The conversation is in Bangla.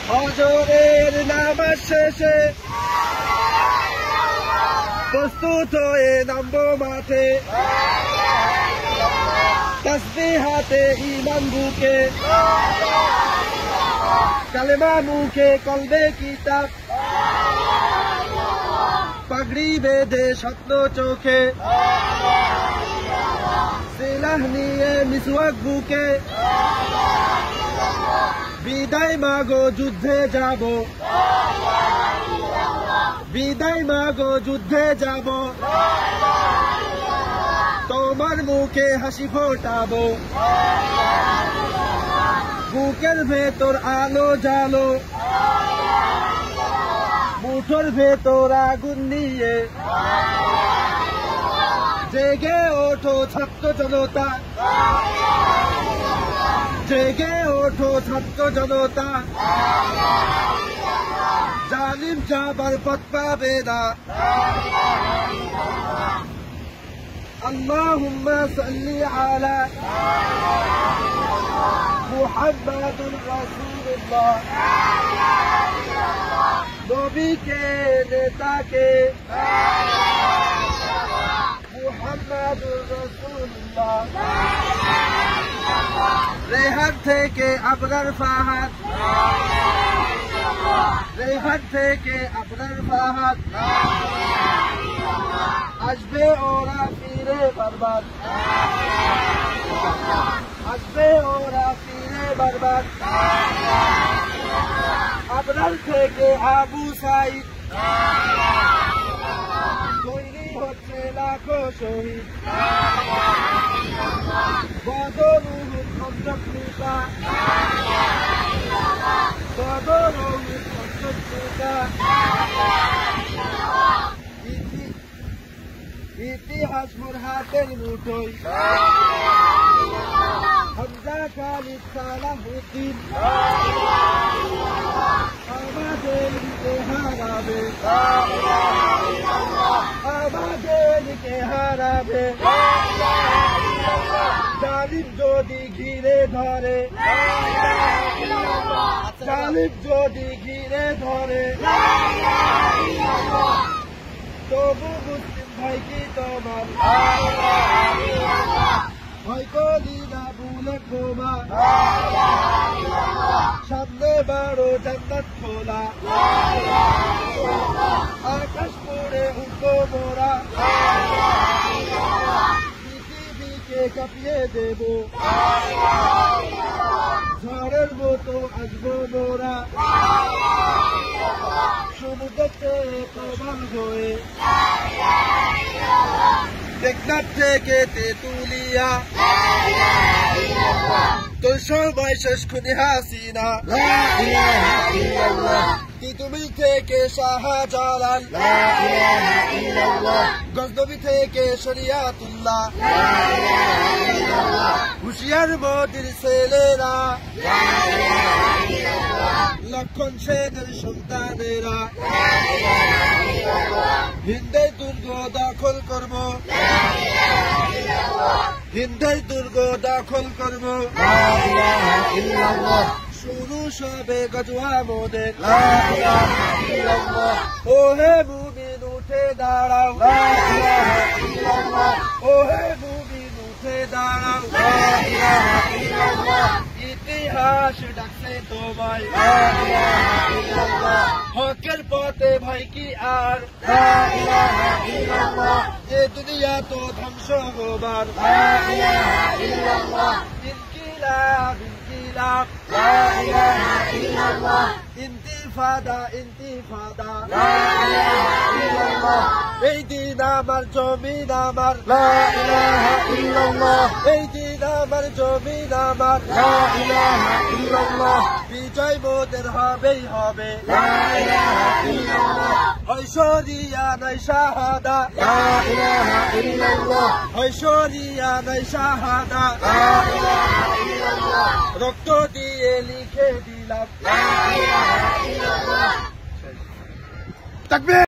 ফজরের নামাজ শেষে প্রস্তুত হয়ে নামবো মাঠে, তাসবিহ হাতে ঈমান বুকে, কালেমা মুখে কলবে কিতাব, পাগড়ি বেঁধে স্বপ্ন চোখে, সিলাহ নিয়ে মিসওয়াক বুকে, বিদায় মাগো যুদ্ধে যাব, বিদায় মাগো যুদ্ধে যাব, তোমার মুখে হাসি ফোটাবো, বুকের ভেতর আলো জালো, মুঠোর ভেতর আগুন নিয়ে, জেগে ওঠো ছাত্র জনতা, জেগে ওঠো ছাত্র জনতা, জালিম যাবার পথ পাবে না। আল্লাহুম্মা সাল্লি আলা মুহাম্মাদুর রাসূলুল্লাহ, নবীকে নেতাকে মুহাম্মাদুর রাসূলুল্লাহ, রেহান থেকে আবরার ফাহাদ, রেহান থেকে আবরার ফাহাদ, আসবে ওরা ফিরে বরবাদ, আসবে ওরা ফিরে বরবাদ, আবরার থেকে আবু সাইদ, তৈরি হচ্ছে লাখো শহীদ, বদর উহুদ খন্দক মুতা, বদর উহুদ খন্দক মুতা, ইতিহাস মোর হাতের মুঠোয়, হামজা খালিদ সালাহুদ্দিন, আমাদেরকে হারাবে, আমাদেরকে হারাবে, জালিম যদি ঘিরে ধরে, জালিম যদি ঘিরে ধরে, তবু মুসলিম ভাই কি তোমার ভয় করি না ভুলে ক্ষমা, সামনে বারো জান্নাত খোলা, আকাশ পড়ে উঠবো মোরা, পৃথিবীকে কাঁপিয়ে দেব, ঝড়ের মতো আসবো মোরা, সমুদ্রতে প্রবাহ হয়ে, টেকনাফ থেকে তেতুলিয়া, তোর সময় শেষ খুনি হাসিনা, তিতুমি থেকে শাহজালাল, গজনবী থেকে শরিয়াতুল্লাহ, হুশিয়ার মোদির ছেলেরা, লক্ষণ সেনের সন্তানেরা, হিন্দের দুর্গ দখল করব, হিন্দের দুর্গ দখল করব, শুরু সবে গজওয়া মোদের, ওহে মুমিন উঠে দাঁড়াও, ওহে মুমিন উঠে দাঁড়াও, ইতিহাস ডাকছে তোমায়, হকের পথে ভাই কি আর, এ দুনিয়া তো ধ্বংস হবার, ইনকিলাব ইনকিলাব, ইন্তিফাদা ইন্তিফাদা, এই দিন আমার জমিন আমার, এই দিন আমার জমিন আমার, বিজয় মোদের হবেই হবে, ঐশ্বরিয়া নাই শাহাদা, ঐশ্বরিয়া নাই শাহাদা, রক্ত দিয়ে লিখে দিলাম তাকবীর।